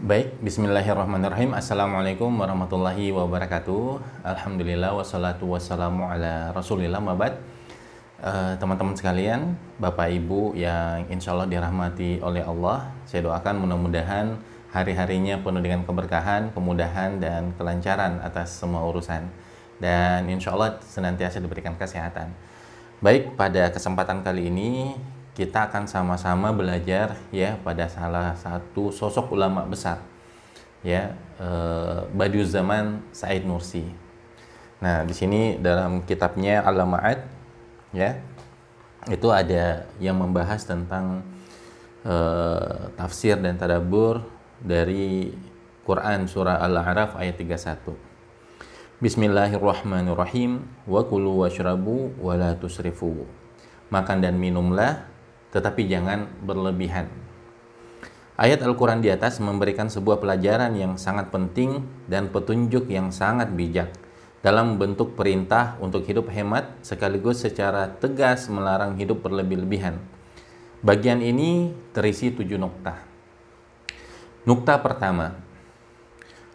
Baik, bismillahirrahmanirrahim. Assalamualaikum warahmatullahi wabarakatuh. Alhamdulillah wassalatu wassalamu ala rasulillah mabad. Teman-teman sekalian, Bapak Ibu yang insya Allah dirahmati oleh Allah, saya doakan mudah-mudahan hari-harinya penuh dengan keberkahan, kemudahan, dan kelancaran atas semua urusan. Dan insya Allah senantiasa diberikan kesehatan. Baik, pada kesempatan kali ini kita akan sama-sama belajar ya pada salah satu sosok ulama besar ya, Badiu'zzaman Said Nursi. Nah, di sini dalam kitabnya Al-Lama'at ya, itu ada yang membahas tentang tafsir dan tadabbur dari Quran surah Al-A'raf ayat 31. Bismillahirrahmanirrahim. Wa kulu washrabu wa la tusrifu. Makan dan minumlah, tetapi jangan berlebihan. Ayat Al-Quran di atas memberikan sebuah pelajaran yang sangat penting dan petunjuk yang sangat bijak dalam bentuk perintah untuk hidup hemat sekaligus secara tegas melarang hidup berlebih-lebihan. Bagian ini terisi 7 nukta. Nukta pertama,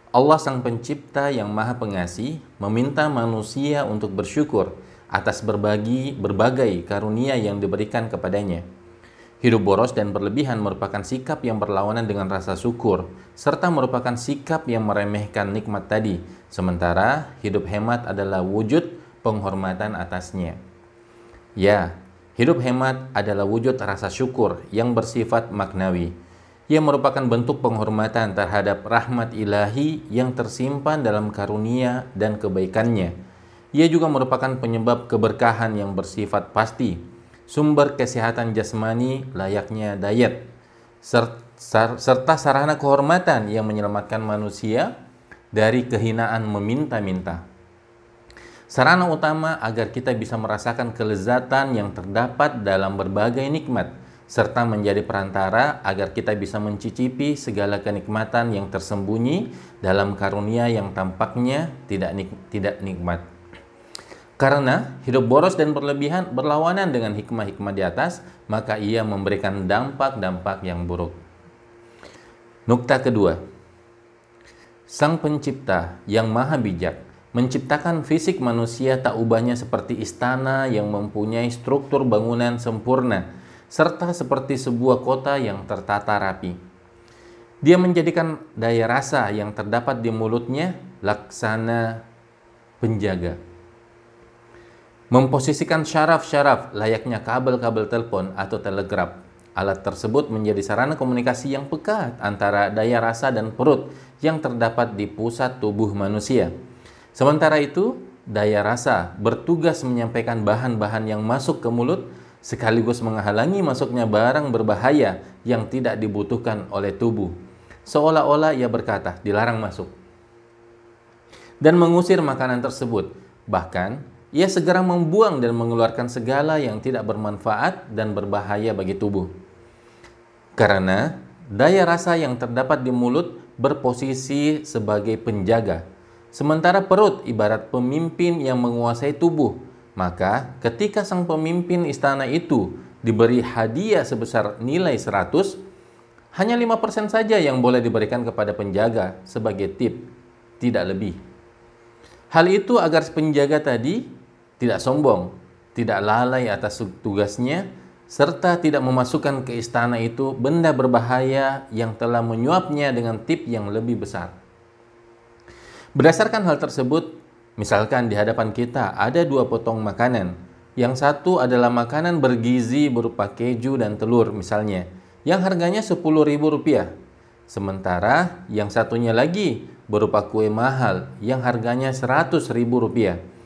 Allah Sang Pencipta yang Maha Pengasih meminta manusia untuk bersyukur atas berbagai karunia yang diberikan kepadanya. Hidup boros dan berlebihan merupakan sikap yang berlawanan dengan rasa syukur, serta merupakan sikap yang meremehkan nikmat tadi, sementara hidup hemat adalah wujud penghormatan atasnya. Ya, hidup hemat adalah wujud rasa syukur yang bersifat maknawi. Ia merupakan bentuk penghormatan terhadap rahmat ilahi yang tersimpan dalam karunia dan kebaikannya. Ia juga merupakan penyebab keberkahan yang bersifat pasti, sumber kesehatan jasmani layaknya diet, serta sarana kehormatan yang menyelamatkan manusia dari kehinaan meminta-minta. Sarana utama agar kita bisa merasakan kelezatan yang terdapat dalam berbagai nikmat, serta menjadi perantara agar kita bisa mencicipi segala kenikmatan yang tersembunyi dalam karunia yang tampaknya tidak nikmat. Karena hidup boros dan berlebihan berlawanan dengan hikmah-hikmah di atas, maka ia memberikan dampak-dampak yang buruk. Nukta kedua, Sang Pencipta yang Maha Bijak menciptakan fisik manusia tak ubahnya seperti istana yang mempunyai struktur bangunan sempurna, serta seperti sebuah kota yang tertata rapi. Dia menjadikan daya rasa yang terdapat di mulutnya laksana penjaga. Memposisikan syaraf-syaraf layaknya kabel-kabel telepon atau telegraf. Alat tersebut menjadi sarana komunikasi yang pekat antara daya rasa dan perut yang terdapat di pusat tubuh manusia. Sementara itu, daya rasa bertugas menyampaikan bahan-bahan yang masuk ke mulut sekaligus menghalangi masuknya barang berbahaya yang tidak dibutuhkan oleh tubuh. Seolah-olah ia berkata, dilarang masuk. Dan mengusir makanan tersebut. Bahkan, ia segera membuang dan mengeluarkan segala yang tidak bermanfaat dan berbahaya bagi tubuh. Karena daya rasa yang terdapat di mulut berposisi sebagai penjaga, sementara perut ibarat pemimpin yang menguasai tubuh. Maka ketika sang pemimpin istana itu diberi hadiah sebesar nilai 100, hanya 5% saja yang boleh diberikan kepada penjaga sebagai tip, tidak lebih. Hal itu agar penjaga tadi tidak sombong, tidak lalai atas tugasnya, serta tidak memasukkan ke istana itu benda berbahaya yang telah menyuapnya dengan tip yang lebih besar. Berdasarkan hal tersebut, misalkan di hadapan kita ada 2 potong makanan. Yang satu adalah makanan bergizi berupa keju dan telur misalnya, yang harganya Rp10.000. Sementara yang satunya lagi berupa kue mahal yang harganya Rp100.000.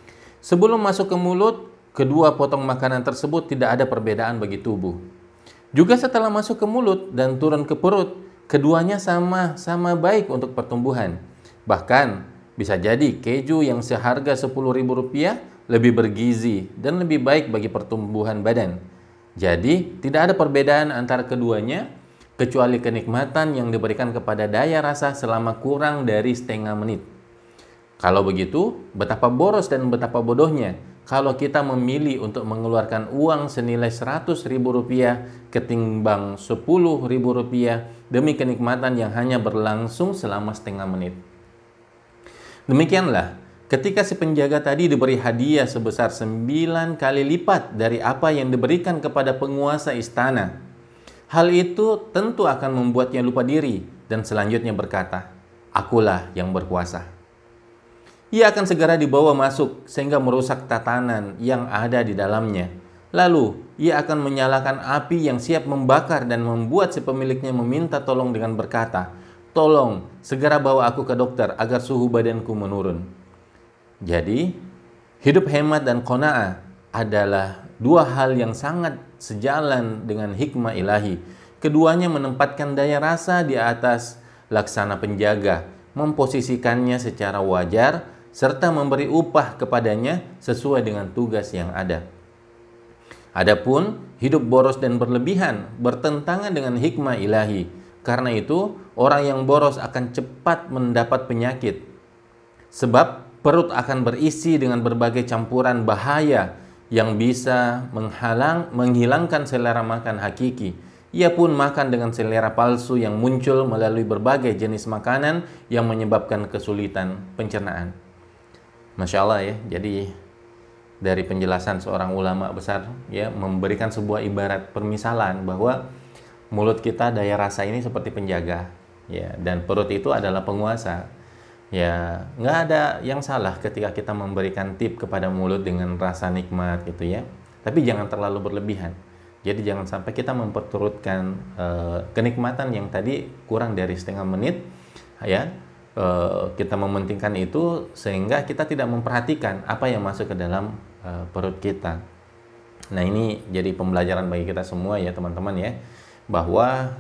Sebelum masuk ke mulut, kedua potong makanan tersebut tidak ada perbedaan bagi tubuh. Juga setelah masuk ke mulut dan turun ke perut, keduanya sama baik untuk pertumbuhan. Bahkan, bisa jadi keju yang seharga Rp10.000 lebih bergizi dan lebih baik bagi pertumbuhan badan. Jadi, tidak ada perbedaan antara keduanya, kecuali kenikmatan yang diberikan kepada daya rasa selama kurang dari setengah menit. Kalau begitu, betapa boros dan betapa bodohnya kalau kita memilih untuk mengeluarkan uang senilai Rp100.000 ketimbang Rp10.000 demi kenikmatan yang hanya berlangsung selama setengah menit. Demikianlah, ketika si penjaga tadi diberi hadiah sebesar 9 kali lipat dari apa yang diberikan kepada penguasa istana, hal itu tentu akan membuatnya lupa diri dan selanjutnya berkata, "Akulah yang berkuasa." Ia akan segera dibawa masuk sehingga merusak tatanan yang ada di dalamnya. Lalu, ia akan menyalakan api yang siap membakar dan membuat si pemiliknya meminta tolong dengan berkata, "Tolong, segera bawa aku ke dokter agar suhu badanku menurun." Jadi, hidup hemat dan qanaah adalah dua hal yang sangat sejalan dengan hikmah ilahi. Keduanya menempatkan daya rasa di atas laksana penjaga, memposisikannya secara wajar, serta memberi upah kepadanya sesuai dengan tugas yang ada. Adapun hidup boros dan berlebihan bertentangan dengan hikmah ilahi. Karena itu, orang yang boros akan cepat mendapat penyakit. Sebab perut akan berisi dengan berbagai campuran bahaya yang bisa menghilangkan selera makan hakiki. Ia pun makan dengan selera palsu yang muncul melalui berbagai jenis makanan yang menyebabkan kesulitan pencernaan. Masya Allah ya, jadi dari penjelasan seorang ulama besar ya, memberikan sebuah ibarat permisalan bahwa mulut kita daya rasa ini seperti penjaga ya, dan perut itu adalah penguasa ya. Nggak ada yang salah ketika kita memberikan tip kepada mulut dengan rasa nikmat gitu ya, tapi jangan terlalu berlebihan. Jadi jangan sampai kita memperturutkan kenikmatan yang tadi kurang dari setengah menit ya. Kita mementingkan itu sehingga kita tidak memperhatikan apa yang masuk ke dalam perut kita. Nah, ini jadi pembelajaran bagi kita semua ya teman-teman ya, bahwa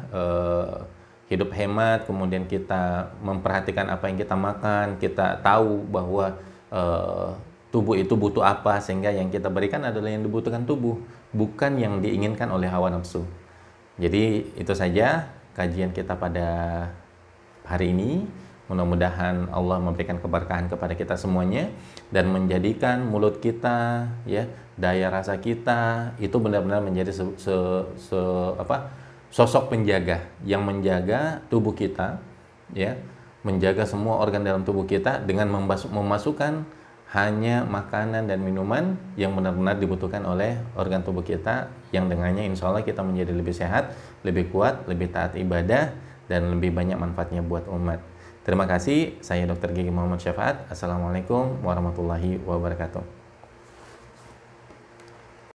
hidup hemat, kemudian kita memperhatikan apa yang kita makan, kita tahu bahwa tubuh itu butuh apa, sehingga yang kita berikan adalah yang dibutuhkan tubuh, bukan yang diinginkan oleh hawa nafsu. Jadi itu saja kajian kita pada hari ini. Mudah-mudahan Allah memberikan keberkahan kepada kita semuanya dan menjadikan mulut kita ya, daya rasa kita itu benar-benar menjadi sosok penjaga yang menjaga tubuh kita ya, menjaga semua organ dalam tubuh kita dengan memasukkan hanya makanan dan minuman yang benar-benar dibutuhkan oleh organ tubuh kita, yang dengannya insya Allah kita menjadi lebih sehat, lebih kuat, lebih taat ibadah, dan lebih banyak manfaatnya buat umat. Terima kasih, saya Dr. Gigi Muhammad Syafaat. Assalamualaikum warahmatullahi wabarakatuh.